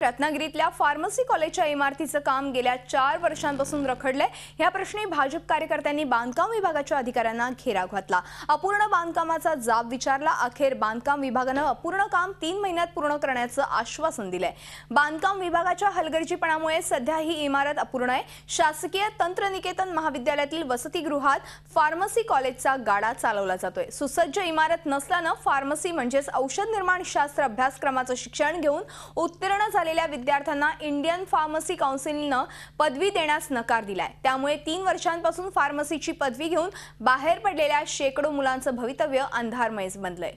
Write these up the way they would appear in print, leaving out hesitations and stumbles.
रत्नागिरीतल्या फार्मसी कॉलेजच्या इमारतीचं काम गेल्या 4 वर्षांपासून रखडलंय। या प्रश्नी भाजप कार्यकर्त्यांनी बांधकाम विभागाच्या अधिकाऱ्यांना घेराव घातला। अपूर्ण बांधकामाचा जाब विचारला। अखेर बांधकाम विभागानं अपूर्ण काम 3 महिन्यात पूर्ण करण्याचं आश्वासन दिलंय। बांधकाम विभागाच्या हलगर्जीपणामुळे सध्या ही इमारत अपूर्ण आहे। शासकीय तंत्रनिकेतन महाविद्यालयातील वसतिगृहात फार्मसी कॉलेजचा गाडा चालवला जातोय। सुसज्ज इमारत नसल्यानं फार्मसी म्हणजेच औषध निर्माण शास्त्र अभ्यासक्रमाचं शिक्षण घेऊन उत्तीर्ण झालेल्या विद्यार्थ्यांना इंडियन फार्मसी काउन्सिलनं पदवी देण्यास नकार दिलाय। त्यामुळे 3 वर्षांपासून फार्मसीची पदवी घेऊन बाहेर पडलेल्या शेकडो मुलांचं भवितव्य अंधारमय बनलंय।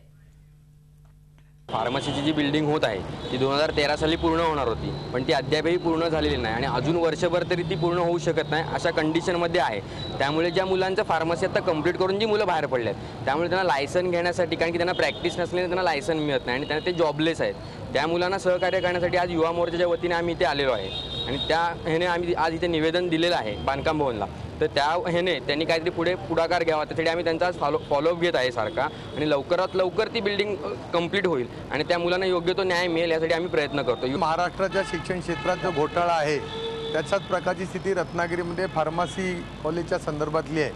फार्मसीची जी बिल्डिंग होत आहे ती 2013 साली पूर्ण होणार होती, पण ती अद्यापही पूर्ण झालेली नाही आणि अजून वर्षभर तरी ती पूर्ण होऊ शकत नाही अशा कंडिशनमध्ये आहे। त्यामुळे ज्या मुलांचं फार्मसी आता कंप्लीट करून जी मुलं बाहेर पडले आहेत त्यामुळे त्यांना लायसन घेण्यासाठी, कारण की त्यांना प्रॅक्टिस नसल्याने त्यांना लायसन मिळत नाही आणि त्यांना ते जॉबलेस आहेत, त्या मुलांना सहकार्य करण्यासाठी आज युवा मोर्चाच्या वतीने आम्ही इथे आलेलो आहे आणि त्या ह्याने आम्ही आज इथे निवेदन दिलेलं आहे बांधकाम भवनला। तर त्या ह्याने त्यांनी काहीतरी पुढाकार घ्यावा, त्यासाठी आम्ही त्यांचा फॉलोअप घेत आहे सारखा आणि लवकरात लवकर ती बिल्डिंग कंप्लीट होईल आणि त्या मुलांना योग्य तो न्याय मिळेल यासाठी आम्ही प्रयत्न करतो। महाराष्ट्राच्या शिक्षण क्षेत्रात जो घोटाळा आहे त्याच्याच प्रकारची स्थिती रत्नागिरीमध्ये फार्मसी कॉलेजच्या संदर्भातली आहे।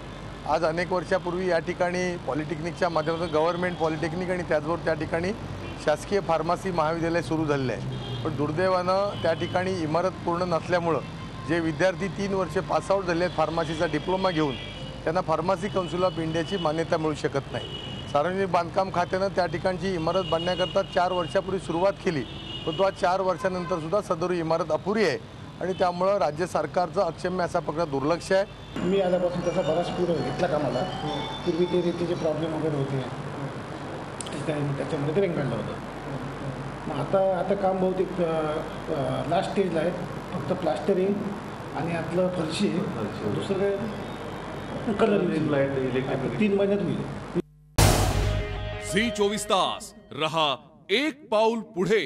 आज अनेक वर्षापूर्वी या ठिकाणी पॉलिटेक्निकच्या माध्यमातून गव्हर्नमेंट पॉलिटेक्निक आणि त्याचबरोबर त्या ठिकाणी शासकीय फार्मसी महाविद्यालय सुरू झालेलं आहे, पण दुर्दैवानं त्या ठिकाणी इमारत पूर्ण नसल्यामुळं जे विद्यार्थी 3 वर्षे पासआउट झाले आहेत फार्मसीचा डिप्लोमा घेऊन त्यांना फार्मसी काउन्सिल ऑफ इंडियाची मान्यता मिळू शकत नाही। सार्वजनिक बांधकाम खात्यानं त्या ठिकाणची इमारत बांधण्याकरता 4 वर्षापूर्वी सुरुवात केली, परंतु आज 4 वर्षानंतर सुद्धा सदर इमारत अपुरी आहे आणि त्यामुळं राज्य सरकारचं अक्षम्य असा प्रकार दुर्लक्ष आहे। मी आल्यापासून त्याचा बराच पूर्ण घेतला कामाला। पूर्वी ते रेतीचे प्रॉब्लेम वगैरे होते, त्याच्यामध्ये ते रेंगाळलं होतं। मग आता काम बहुतेक लास्ट स्टेजला आहे, फक्त प्लास्टरिंग आणि आतलं फरशी, दुसरं काय कलर लाईट 3 महिन्यात होईल। झी 24 तास रहा एक पाऊल पुढे।